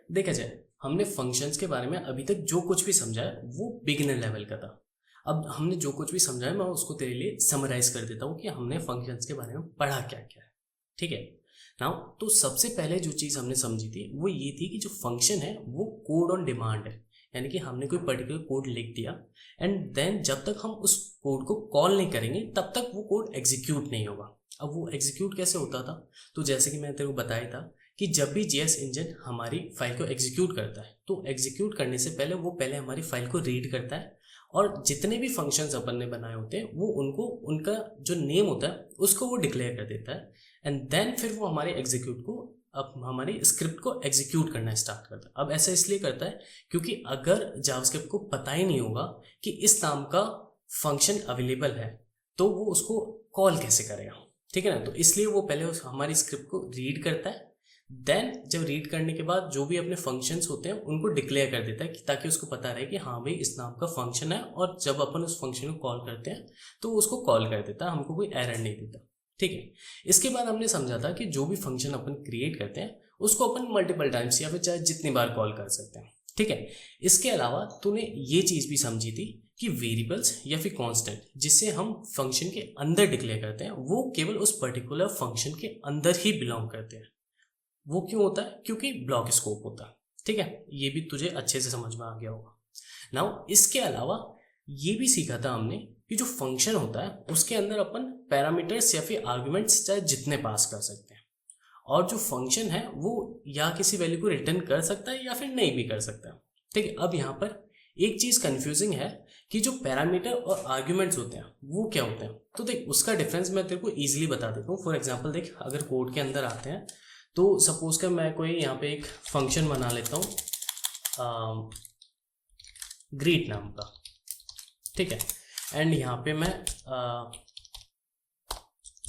देखा जाए हमने फंक्शंस के बारे में अभी तक जो कुछ भी समझा है वो बिगिनर लेवल का था। अब हमने जो कुछ भी समझा है मैं उसको तेरे लिए समराइज कर देता हूँ कि हमने फंक्शंस के बारे में पढ़ा क्या क्या है। ठीक है नाउ, तो सबसे पहले जो चीज़ हमने समझी थी वो ये थी कि जो फंक्शन है वो कोड ऑन डिमांड है। यानी कि हमने कोई पर्टिकुलर कोड लिख दिया एंड देन जब तक हम उस कोड को कॉल नहीं करेंगे तब तक वो कोड एग्जीक्यूट नहीं होगा। अब वो एग्जीक्यूट कैसे होता था, तो जैसे कि मैंने तेरे को बताया था कि जब भी जेएस इंजन हमारी फाइल को एग्जीक्यूट करता है तो एग्जीक्यूट करने से पहले वो पहले हमारी फाइल को रीड करता है और जितने भी फंक्शंस अपन ने बनाए होते हैं वो उनको उनका जो नेम होता है उसको वो डिक्लेयर कर देता है एंड देन फिर वो हमारे एग्जीक्यूट को अब हमारी स्क्रिप्ट को एग्जीक्यूट करना स्टार्ट करता है। अब ऐसा इसलिए करता है क्योंकि अगर जावास्क्रिप्ट को पता ही नहीं होगा कि इस नाम का फंक्शन अवेलेबल है तो वो उसको कॉल कैसे करेगा। ठीक है ना, तो इसलिए वो पहले हमारी स्क्रिप्ट को रीड करता है, देन जब रीड करने के बाद जो भी अपने फंक्शंस होते हैं उनको डिक्लेयर कर देता है कि ताकि उसको पता रहे कि हाँ भाई इस नाम का फंक्शन है और जब अपन उस फंक्शन को कॉल करते हैं तो उसको कॉल कर देता है, हमको कोई एरर नहीं देता। ठीक है, इसके बाद हमने समझा था कि जो भी फंक्शन अपन क्रिएट करते हैं उसको अपन मल्टीपल टाइम्स या फिर चाहे जितनी बार कॉल कर सकते हैं। ठीक है, इसके अलावा तूने ये चीज़ भी समझी थी कि वेरिएबल्स या फिर कांस्टेंट जिससे हम फंक्शन के अंदर डिक्लेयर करते हैं वो केवल उस पर्टिकुलर फंक्शन के अंदर ही बिलोंग करते हैं। वो क्यों होता है, क्योंकि ब्लॉक स्कोप होता है। ठीक है, ये भी तुझे अच्छे से समझ में आ गया होगा। नाउ इसके अलावा ये भी सीखा था हमने कि जो फंक्शन होता है उसके अंदर अपन पैरामीटर्स या फिर आर्गुमेंट्स चाहे जितने पास कर सकते हैं और जो फंक्शन है वो या किसी वैल्यू को रिटर्न कर सकता है या फिर नहीं भी कर सकता है। ठीक है, अब यहाँ पर एक चीज़ कंफ्यूजिंग है कि जो पैरामीटर और आर्ग्यूमेंट्स होते हैं वो क्या होते हैं। तो देख उसका डिफरेंस मैं तेरे को ईजिली बता देता हूँ। फॉर एग्जाम्पल देख, अगर कोड के अंदर आते हैं तो सपोज कर मैं कोई यहाँ पे एक फंक्शन बना लेता हूँ ग्रीट नाम का। ठीक है, एंड यहाँ पे मैं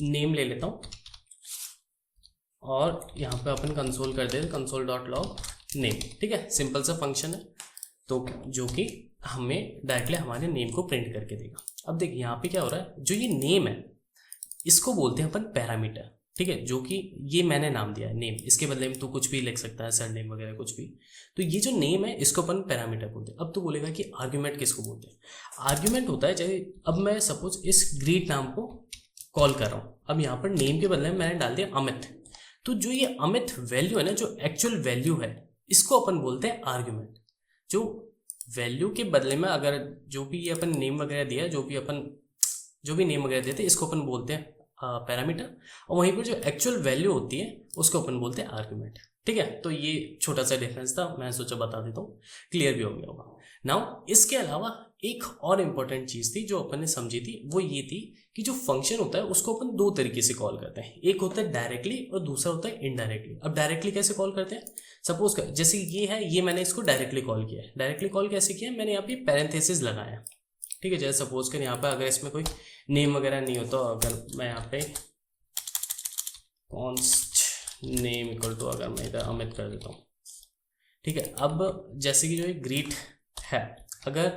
नेम ले लेता हूँ और यहाँ पे अपन कंसोल कर दे कंसोल डॉट लॉग नेम। ठीक है, सिंपल सा फंक्शन है तो जो कि हमें डायरेक्टली हमारे नेम को प्रिंट करके देगा। अब देख यहाँ पे क्या हो रहा है, जो ये नेम है इसको बोलते हैं अपन पैरामीटर। ठीक है, जो कि ये मैंने नाम दिया है नेम, इसके बदले में तू कुछ भी लिख सकता है, सर नेम वगैरह कुछ भी। तो ये जो नेम है इसको अपन पैरामीटर बोलते हैं। अब तो बोलेगा कि आर्ग्यूमेंट किसको बोलते हैं। आर्ग्यूमेंट होता है जैसे अब मैं सपोज इस ग्रीट नाम को कॉल कर रहा हूँ, अब यहाँ पर नेम के बदले में मैंने डाल दिया अमित, तो जो ये अमित वैल्यू है ना, जो एक्चुअल वैल्यू है इसको अपन बोलते हैं आर्ग्यूमेंट। जो वैल्यू के बदले में अगर जो भी ये अपन नेम वगैरह दिया, जो भी नेम वगैरह देते इसको अपन बोलते हैं पैरामीटर, और वहीं पर जो एक्चुअल वैल्यू होती है उसको अपन बोलते हैं आर्गुमेंट। ठीक है, तो ये छोटा सा डिफरेंस था, मैं सोचा बता देता हूँ, क्लियर भी हो गया होगा। नाउ इसके अलावा एक और इम्पॉर्टेंट चीज़ थी जो अपन ने समझी थी, वो ये थी कि जो फंक्शन होता है उसको अपन दो तरीके से कॉल करते हैं। एक होता है डायरेक्टली और दूसरा होता है इनडायरेक्टली। अब डायरेक्टली कैसे कॉल करते हैं, सपोज जैसे ये है, ये मैंने इसको डायरेक्टली कॉल किया है। डायरेक्टली कॉल कैसे किया है, मैंने यहाँ पे पैरेंथेसिस लगाया। ठीक है, जैसे सपोज कर यहाँ पे अगर इसमें कोई नेम वगैरह नहीं होता, अगर मैं यहाँ पे कॉन्स्ट नेम इक्वल टू अगर मैं इधर अमित कर देता हूँ। ठीक है, अब जैसे कि जो एक ग्रीट है, अगर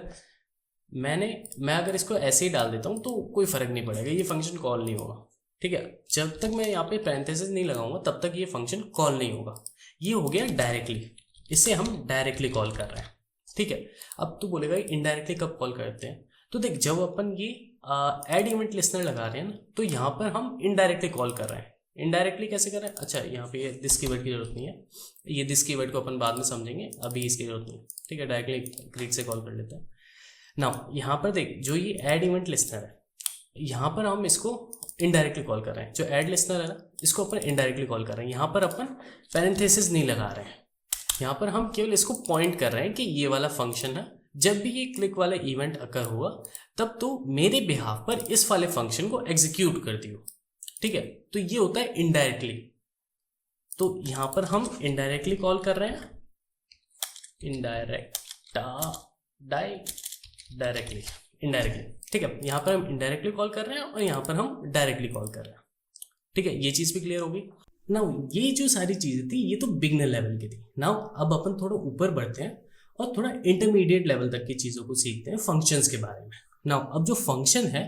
मैं अगर इसको ऐसे ही डाल देता हूँ तो कोई फर्क नहीं पड़ेगा, ये फंक्शन कॉल नहीं होगा। ठीक है, जब तक मैं यहाँ पे पैरेंथेसिस नहीं लगाऊंगा तब तक ये फंक्शन कॉल नहीं होगा। ये हो गया डायरेक्टली, इससे हम डायरेक्टली कॉल कर रहे हैं। ठीक है, अब तू बोलेगा इनडायरेक्टली कब कॉल करते हैं, तो देख जब अपन ये ऐड इवेंट लिस्नर लगा रहे हैं ना तो यहाँ पर हम इनडायरेक्टली कॉल कर रहे हैं। इनडायरेक्टली कैसे कर रहे हैं, अच्छा यहाँ पे दिस कीवर्ड की जरूरत नहीं है, ये दिस कीवर्ड को अपन बाद में समझेंगे, अभी इसकी जरूरत नहीं है। ठीक है, डायरेक्टली ग्रीट से कॉल कर लेते हैं। नाउ यहाँ पर देख जो ये ऐड इवेंट लिस्नर है, यहाँ पर हम इसको इनडायरेक्टली कॉल कर रहे हैं। जो ऐड लिस्नर है ना इसको अपन इनडायरेक्टली कॉल कर रहे हैं। यहाँ पर अपन पैरेंथेसिस नहीं लगा रहे हैं, यहाँ पर हम केवल इसको पॉइंट कर रहे हैं कि ये वाला फंक्शन है, जब भी ये क्लिक वाला इवेंट अकर हुआ तब तो मेरे बिहाफ पर इस वाले फंक्शन को एग्जीक्यूट कर दियो। ठीक है, तो ये होता है इनडायरेक्टली। तो यहां पर हम इनडायरेक्टली कॉल कर रहे हैं, इनडायरेक्टली। ठीक है, यहां पर हम इनडायरेक्टली कॉल कर रहे हैं और यहां पर हम डायरेक्टली कॉल कर रहे हैं। ठीक है, ये चीज भी क्लियर होगी। नाउ ये जो सारी चीजें थी ये तो बिगनर लेवल की थी। नाउ अब अपन थोड़ा ऊपर बढ़ते हैं और थोड़ा इंटरमीडिएट लेवल तक की चीज़ों को सीखते हैं फंक्शंस के बारे में। नाउ अब जो फंक्शन है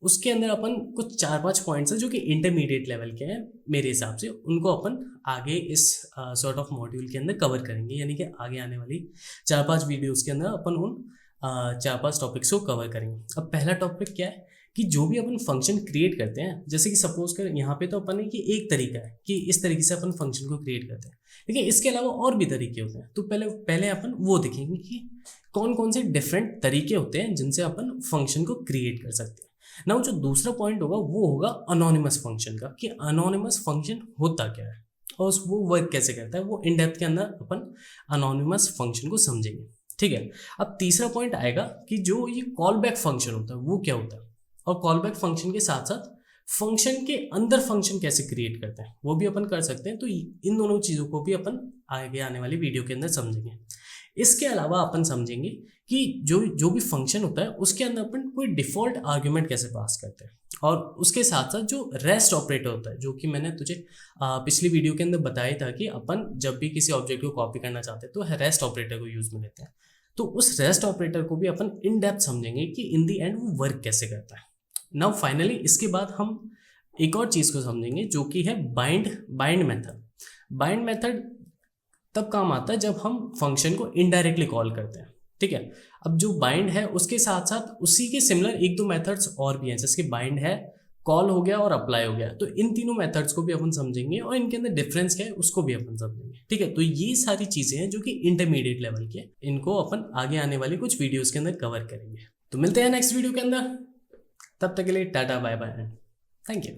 उसके अंदर अपन कुछ 4-5 पॉइंट्स हैं जो कि इंटरमीडिएट लेवल के हैं मेरे हिसाब से, उनको अपन आगे इस सॉर्ट ऑफ मॉड्यूल के अंदर कवर करेंगे, यानी कि आगे आने वाली 4-5 वीडियोस के अंदर अपन उन 4-5 टॉपिक्स को कवर करेंगे। अब पहला टॉपिक क्या है कि जो भी अपन फंक्शन क्रिएट करते हैं, जैसे कि सपोज कर यहाँ पे तो अपन है कि एक तरीका है कि इस तरीके से अपन फंक्शन को क्रिएट करते हैं, लेकिन इसके अलावा और भी तरीके होते हैं। तो पहले अपन वो देखेंगे कि कौन कौन से डिफरेंट तरीके होते हैं जिनसे अपन फंक्शन को क्रिएट कर सकते हैं। नाउ जो दूसरा पॉइंट होगा वो होगा अनोनिमस फंक्शन का, कि अनोनिमस फंक्शन होता क्या है और वो वर्क कैसे करता है, वो इन डेप्थ के अंदर अपन अनोनिमस फंक्शन को समझेंगे। ठीक है, अब तीसरा पॉइंट आएगा कि जो ये कॉल बैक फंक्शन होता है वो क्या होता है, और कॉल बैक फंक्शन के साथ साथ फंक्शन के अंदर फंक्शन कैसे क्रिएट करते हैं वो भी अपन कर सकते हैं। तो इन दोनों चीज़ों को भी अपन आगे आने वाली वीडियो के अंदर समझेंगे। इसके अलावा अपन समझेंगे कि जो भी फंक्शन होता है उसके अंदर अपन कोई डिफ़ॉल्ट आर्ग्यूमेंट कैसे पास करते हैं, और उसके साथ साथ जो रेस्ट ऑपरेटर होता है, जो कि मैंने तुझे पिछली वीडियो के अंदर बताया था कि अपन जब भी किसी ऑब्जेक्ट को कॉपी करना चाहते हैं तो रेस्ट ऑपरेटर को यूज़ में लेते हैं। तो उस रेस्ट ऑपरेटर को भी अपन इन डेप्थ समझेंगे कि इन दी एंड वो वर्क कैसे करता है। नाउ फाइनली इसके बाद हम एक और चीज़ को समझेंगे जो कि है बाइंड मेथड। बाइंड मेथड तब काम आता है जब हम फंक्शन को इनडायरेक्टली कॉल करते हैं। ठीक है, अब जो बाइंड है उसके साथ साथ उसी के सिमिलर 1-2 मेथड्स और भी हैं, जैसे कि बाइंड है, कॉल हो गया और अप्लाई हो गया। तो इन तीनों मेथड्स को भी अपन समझेंगे और इनके अंदर डिफरेंस क्या है उसको भी अपन समझेंगे। ठीक है, तो ये सारी चीज़ें हैं जो कि इंटरमीडिएट लेवल की है, इनको अपन आगे आने वाली कुछ वीडियोज़ के अंदर कवर करेंगे। तो मिलते हैं नेक्स्ट वीडियो के अंदर, तब तक के लिए टाटा bye bye and thank you.